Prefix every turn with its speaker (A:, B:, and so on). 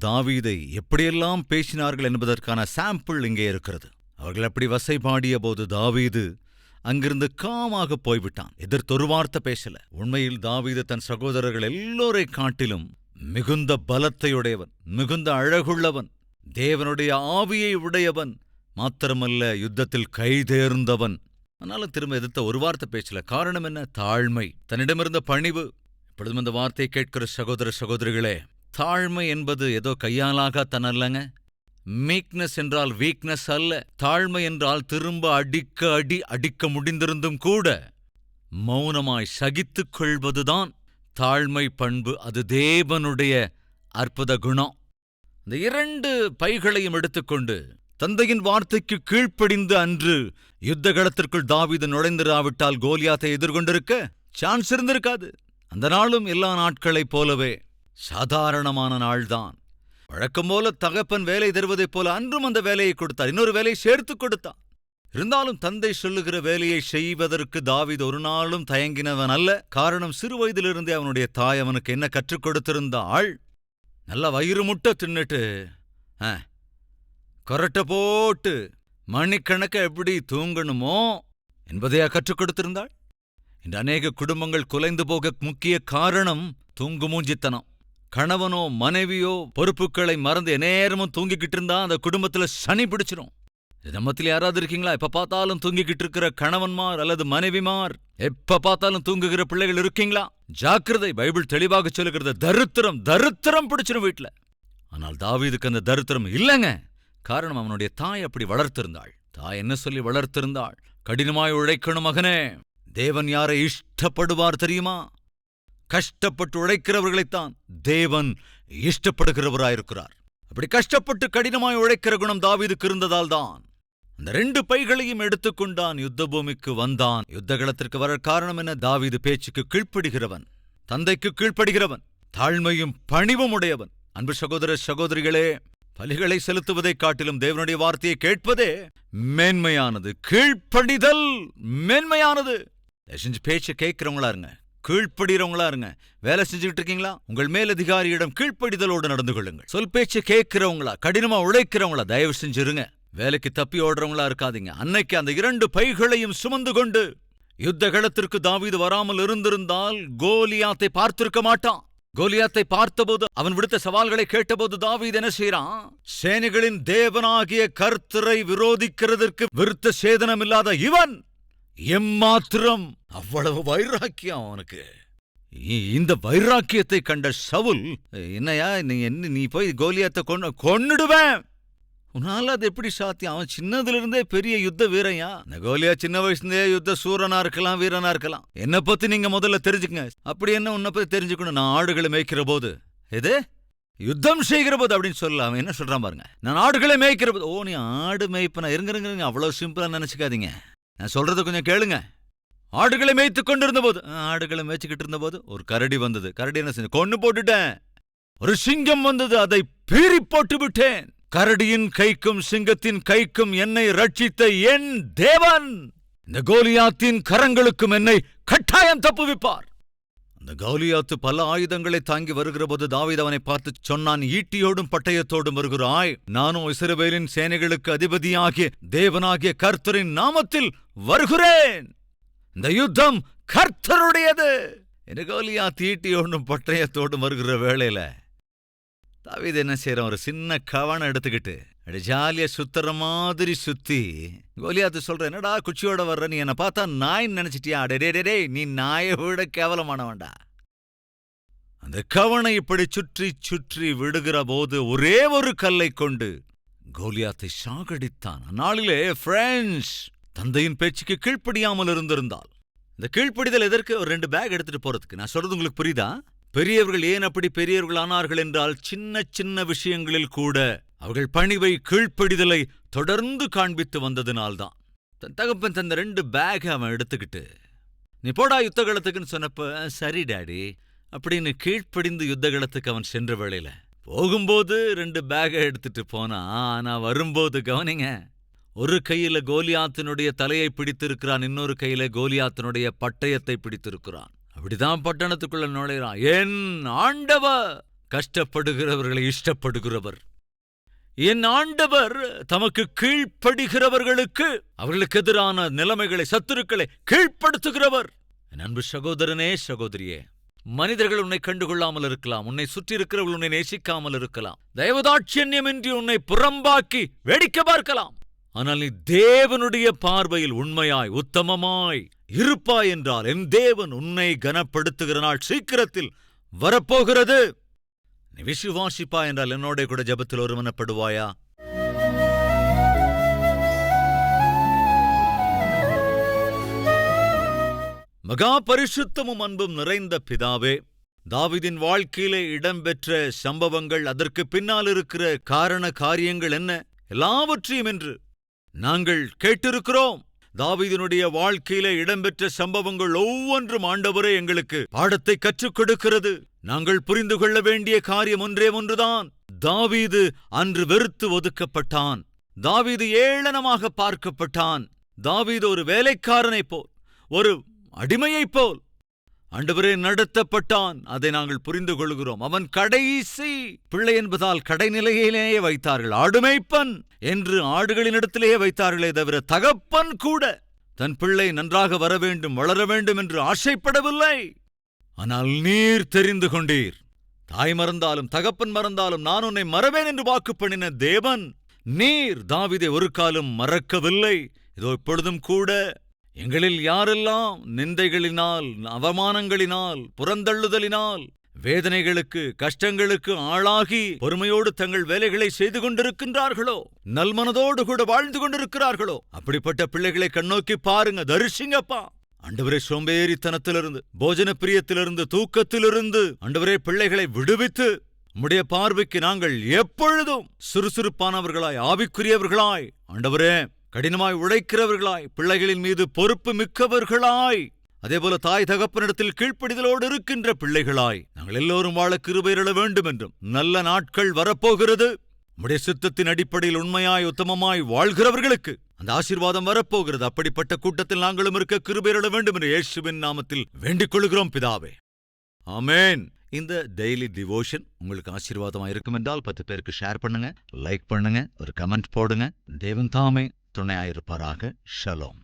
A: தாவீதை எப்படியெல்லாம் பேசினார்கள் என்பதற்கான சாம்பிள் இங்கே இருக்கிறது. அவர்கள் அப்படி வசை பாடிய போது தாவீது அங்கிருந்து காமாக போய்விட்டான். எதிர்த்தொரு வார்த்தை பேசல. உண்மையில் தாவீது தன் சகோதரர்கள் எல்லோரை காட்டிலும் மிகுந்த பலத்தையுடையவன், மிகுந்த அழகுள்ளவன், தேவனுடைய ஆவியை உடையவன், மாத்திரமல்ல யுத்தத்தில் கைதேர்ந்தவன். ஆனாலும் திரும்ப எதிர்த்த ஒரு வார்த்தை பேசல. காரணம் என்ன? தாழ்மை, தன்னிடமிருந்த பணிவு. இப்பொழுதும் இந்த வார்த்தையை கேட்கிற சகோதர சகோதரிகளே, தாழ்மை என்பது ஏதோ கையாலாகத்தான் அல்லங்க. மீக்னஸ் என்றால் வீக்னஸ் அல்ல. தாழ்மை என்றால் திரும்ப அடிக்க முடிந்திருந்தும் கூட மௌனமாய் சகித்துக் கொள்வதுதான் தாழ்மை பண்பு. அது தேவனுடைய அற்புத குணம். இந்த 2 பைகளையும் எடுத்துக்கொண்டு தந்தையின் வார்த்தைக்கு கீழ்ப்படிந்து அன்று யுத்தகளத்திற்குள் தாவீது நுழைந்திராவிட்டால் கோலியாத்தை எதிர்கொண்டிருக்க சான்ஸ் இருந்திருக்காது. அந்த நாளும் எல்லா நாட்களைப் போலவே சாதாரணமான நாள்தான். வழக்கம் போல தகப்பன் வேலை தருவதைப் போல அன்றும் அந்த வேலையை கொடுத்தார். இன்னொரு வேலையை சேர்த்துக் கொடுத்தார். இருந்தாலும் தந்தை சொல்லுகிற வேலையை செய்வதற்கு தாவீது ஒரு நாளும் தயங்கினவன் அல்ல. காரணம், சிறு வயதிலிருந்தே அவனுடைய தாய் அவனுக்கு என்ன கற்றுக் கொடுத்திருந்தாள்? நல்லா வயிறு முட்டை தின்னுட்டு கொரட்டை போட்டு மணிக்கணக்க எப்படி தூங்கணுமோ என்பதையா கற்றுக் கொடுத்திருந்தாள்? இந்த அநேக குடும்பங்கள் குலைந்து போக முக்கிய காரணம் தூங்கு மூஞ்சித்தனம். கணவனோ மனைவியோ பொறுப்புகளை மறந்து நேரமும் தூங்கிக்கிட்டு இருந்தா அந்த குடும்பத்துல சனி பிடிச்சிரும். நம்மத்தில் யாராவது இருக்கீங்களா? எப்ப பார்த்தாலும் தூங்கிக்கிட்டு இருக்கிற கணவன்மார் அல்லது மனைவிமார், எப்ப பார்த்தாலும் தூங்குகிற பிள்ளைகள் இருக்கீங்களா? ஜாக்கிரதை. பைபிள் தெளிவாக சொல்லுகிறது, தரித்திரம் பிடிச்சிரும் வீட்டுல. ஆனால் தாவீதுக்கு அந்த தரித்திரம் இல்லைங்க. காரணம், அவனுடைய தாய் அப்படி வளர்த்திருந்தாள். தாய் என்ன சொல்லி வளர்த்திருந்தாள்? கடினமாய் உழைக்கணும் மகனே. தேவன் யாரை இஷ்டப்படுவார் தெரியுமா? கஷ்டப்பட்டு உழைக்கிறவர்களைத்தான் தேவன் இஷ்டப்படுகிறவராயிருக்கிறார். அப்படி கஷ்டப்பட்டு கடினமாய் உழைக்கிற குணம் தாவீதுக்கு இருந்ததால் தான் அந்த 2 பைகளையும் எடுத்துக்கொண்டான், யுத்த பூமிக்கு வந்தான். யுத்தகளத்திற்கு வர காரணம் என்ன? தாவீது பேச்சுக்கு கீழ்ப்படுகிறவன், தந்தைக்கு கீழ்ப்படுகிறவன், தாழ்மையும் பணிவும் உடையவன். அன்பு சகோதர சகோதரிகளே, பலிகளை செலுத்துவதைக் காட்டிலும் தேவனுடைய வார்த்தையை கேட்பதே மேன்மையானது. கீழ்ப்படிதல் மேன்மையானது. பேச்சை கேட்கிறவங்களா இருங்க, கீழ்ப்படுகிறவங்களா இருங்க. வேலை செஞ்சுக்கிட்டு இருக்கீங்களா? உங்கள் மேலதிகாரியிடம் கீழ்ப்படிதலோடு நடந்து கொள்ளுங்கள். சொல் பேச்சு கேட்கிறவங்களா, கடினமா உழைக்கிறவங்களா, தயவு செஞ்சிருங்க. வேலைக்கு தப்பி ஓடுறவங்களா இருக்காதீங்க. அன்னைக்கு அந்த 2 பைகளையும் சுமந்து கொண்டு யுத்த களத்திற்கு தாவீது வராமல் இருந்திருந்தால் கோலியாத்தை பார்த்திருக்க மாட்டான். கோலியாத்தை பார்த்தபோது, அவன் விடுத்த சவால்களை கேட்டபோது தாவீது என்ன செய்யறான்? சேனைகளின் தேவனாகிய கர்த்தரை விரோதிக்கிறதற்கு விருத்த சேதனமில்லாத இவன் எம்மாத்திரம், அவ்வளவு வைராக்கியம் அவனுக்கு. இந்த வைராக்கியத்தை கண்ட சவுல், என்னையா நீ போய் கோலியாத்தை கொன்னுடுவேன், உன்னால அது எப்படி சாத்தியம்? அவன் சின்னதிலிருந்தே பெரிய யுத்த வீரன்யா. இந்த கோலியா சின்ன வயசுலயே யுத்த சூரனா இருக்கலாம், வீரனா இருக்கலாம். என்ன பத்தி நீங்க முதல்ல தெரிஞ்சுக்கங்க. அப்படி என்ன உன்னை பத்தி தெரிஞ்சுக்கணும்? நான் ஆடுகளை மேய்க்கிற போது, எது யுத்தம் செய்கிற போது அப்படின்னு சொல்லலாம். அவன் என்ன சொல்றான் பாருங்க, நான் ஆடுகளை மேய்க்கிற போது. ஓ, நீ ஆடு மேய்ப்பனா? இருங்க, அவ்வளவு சிம்பிளா நினைச்சுக்காதீங்க. நான் சொல்றத கொஞ்சம் கேளுங்க. ஆடுகளை மேய்த்து கொண்டிருந்த போது, ஆடுகளை மேய்ச்சிக்கிட்டு இருந்த போது ஒரு கரடி வந்தது. கரடி என்ன செஞ்சு? கொன்னு போட்டுட்டேன். ஒரு சிங்கம் வந்தது, அதை பீறி போட்டு விட்டேன். கரடியின் கைக்கும் சிங்கத்தின் கைக்கும் என்னை ரட்சித்த என் தேவன் இந்த கோலியாத்தின் கரங்களுக்கும் என்னை கட்டாயம் தப்புவிப்பார். அந்த கோலியாத்து பல ஆயுதங்களை தாங்கி வருகிற போது தாவீது அவனை பார்த்து சொன்னான், ஈட்டியோடும் பட்டயத்தோடும் வருகிறாய், நானும் இஸ்ரவேலின் சேனைகளுக்கு அதிபதியாகிய தேவனாகிய கர்த்தரின் நாமத்தில் வருகிறேன். இந்த யுத்தம் கர்த்தருடையது. இந்த கோலியாத்து ஈட்டியோடும் பட்டயத்தோடும் வருகிற வேளையில தாவீது என்ன செய்யறான்? ஒரு சின்ன கவனம் எடுத்துக்கிட்டு அப்படி ஜாலியா சுத்துற மாதிரி சுத்தி கோலியாத்து சொல்ற, என்னடா குச்சியோட வர்ற, நீ என்ன பார்த்தா நாயின்னு நினைச்சிட்டியா? டே, நீ நாயை விட கேவலமானவன்டா. அந்த கவனை இப்படி சுற்றி சுற்றி விடுகிற போது ஒரே ஒரு கல்லை கொண்டு கோலியாத்தை சாகடித்தான். அந்நாளிலே பிரெஞ்ச் தந்தையின் பேச்சுக்கு கீழ்ப்படியாமல் இருந்திருந்தால், இந்த கீழ்ப்படிதல் எதற்கு? ஒரு 2 பேக் எடுத்துட்டு போறதுக்கு. நான் சொல்றது உங்களுக்கு புரியுதா? பெரியவர்கள் ஏன் அப்படி பெரியவர்கள் ஆனார்கள் என்றால், சின்ன சின்ன விஷயங்களில் கூட அவர்கள் பணிவை, கீழ்ப்படிதலை தொடர்ந்து காண்பித்து வந்ததினால்தான். தன் தகப்பன் தந்த 2 பேக் அவன் எடுத்துக்கிட்டு, நீ போடா யுத்தகலத்துக்குன்னு சொன்னப்ப, சரி டாடி அப்படின்னு கீழ்ப்படிந்து யுத்தகலத்துக்கு அவன் சென்ற வேளையில போகும்போது 2 பேகை எடுத்துட்டு போனா, ஆனா வரும்போது கவனிங்க, ஒரு கையில கோலியாத்தினுடைய தலையை பிடித்திருக்கிறான், இன்னொரு கையில கோலியாத்தினுடைய பட்டயத்தை பிடித்திருக்கிறான். அப்படிதான் பட்டணத்துக்குள்ள நுழைறான். என் ஆண்டவர் கஷ்டப்படுகிறவர்களை இஷ்டப்படுகிறவர். என் ஆண்டவர் தமக்கு கீழ்ப்படுகிறவர்களுக்கு அவர்களுக்கு எதிரான நிலைமைகளை, சத்துருக்களை கீழ்ப்படுத்துகிறவர். என் அன்பு சகோதரனே, சகோதரியே, மனிதர்கள் உன்னை கண்டுகொள்ளாமல் இருக்கலாம், உன்னை சுற்றி இருக்கிறவர்கள் உன்னை நேசிக்காமல் இருக்கலாம், தயவதாட்சியன்யமின்றி உன்னை புறம்பாக்கி வேடிக்கை பார்க்கலாம். ஆனால் நீ தேவனுடைய பார்வையில் உண்மையாய் உத்தமமாய் இருப்பாய் என்றால் என் தேவன் உன்னை கனப்படுத்துகிற நாள் சீக்கிரத்தில் வரப்போகிறது. நீ விசுவாசிப்பா என்றால் என்னோட கூட ஜெபத்தில் ஒருமனப்படுவாயா? மகா பரிசுத்தமும் அன்பும் நிறைந்த பிதாவே, தாவீதின் வாழ்க்கையிலே இடம்பெற்ற சம்பவங்கள், அதற்கு பின்னால் இருக்கிற காரண காரியங்கள் என்ன, எல்லாவற்றையும் என்று நாங்கள் கேட்டிருக்கிறோம். தாவீதினுடைய வாழ்க்கையிலே இடம்பெற்ற சம்பவங்கள் ஒவ்வொன்றும் ஆண்டவரே எங்களுக்கு பாடத்தை கற்றுக் கொடுக்கிறது. நாங்கள் புரிந்து கொள்ள வேண்டிய காரியம் ஒன்றே ஒன்றுதான். தாவீது அன்று வெறுத்து ஒதுக்கப்பட்டான். தாவீது ஏளனமாக பார்க்கப்பட்டான். தாவீது ஒரு வேலைக்காரனைப் போல், ஒரு அடிமையைப் போல் ஆண்டவரே நடத்தப்பட்டான். அதை நாங்கள் புரிந்து கொள்கிறோம். அவன் கடைசி பிள்ளை என்பதால் கடைநிலையிலேயே வைத்தார்கள். ஆடுமைப்பன் என்று ஆடுகளினிடத்திலேயே வைத்தார்களே தவிர தகப்பன் கூட தன் பிள்ளை நன்றாக வர வேண்டும், வளர வேண்டும் என்று ஆசைப்படவில்லை. ஆனால் நீர் தெரிந்து கொண்டீர். தாய் மறந்தாலும் தகப்பன் மறந்தாலும் நான் உன்னை மறவேன் என்று வாக்கு பண்ணின தேவன், நீர் தாவீதை ஒரு காலம் மறக்கவில்லை. இதோ இப்பொழுதும் கூட எங்களில் யாரெல்லாம் நிந்தைகளினால், அவமானங்களினால், புறந்தள்ளுதலினால், வேதனைகளுக்கு, கஷ்டங்களுக்கு ஆளாகி பொறுமையோடு தங்கள் வேலைகளை செய்து கொண்டிருக்கின்றார்களோ, நல்மனதோடு கூட வாழ்ந்து கொண்டிருக்கிறார்களோ, அப்படிப்பட்ட பிள்ளைகளை கண்ணோக்கி பாருங்க, தரிசிங்கப்பா. ஆண்டவரே, சோம்பேறித்தனத்திலிருந்து, போஜன பிரியத்திலிருந்து, தூக்கத்திலிருந்து ஆண்டவரே பிள்ளைகளை விடுவித்து உம்முடைய பார்வைக்கு நாங்கள் எப்பொழுதும் சுறுசுறுப்பானவர்களாய், ஆவிக்குரியவர்களாய், ஆண்டவரே கடினமாய் உழைக்கிறவர்களாய், பிள்ளைகளின் மீது பொறுப்பு மிக்கவர்களாய், அதேபோல தாய் தகப்பனிடத்தில் கீழ்ப்படிதலோடு இருக்கின்ற பிள்ளைகளாய் நாங்கள் எல்லோரும் வாழ கிருபையிரள வேண்டும் என்றும், நல்ல நாட்கள் வரப்போகிறது. உம்முடைய சித்தத்தின் அடிப்படையில் உண்மையாய் உத்தமமாய் வாழ்கிறவர்களுக்கு அந்த ஆசீர்வாதம் வரப்போகிறது. அப்படிப்பட்ட கூட்டத்தில் நாங்களும் இருக்க கிருபையிரள வேண்டும் என்று இயேசுவின் நாமத்தில் வேண்டிக் கொள்கிறோம் பிதாவே. ஆமென். இந்த டெய்லி டிவோஷன் உங்களுக்கு ஆசீர்வாதமா இருக்கும் என்றால் 10 பேருக்கு ஷேர் பண்ணுங்க, லைக் பண்ணுங்க, ஒரு கமெண்ட் போடுங்க. தேவன் தாமே துணையாயிருப்பாராக. ஷலோம்.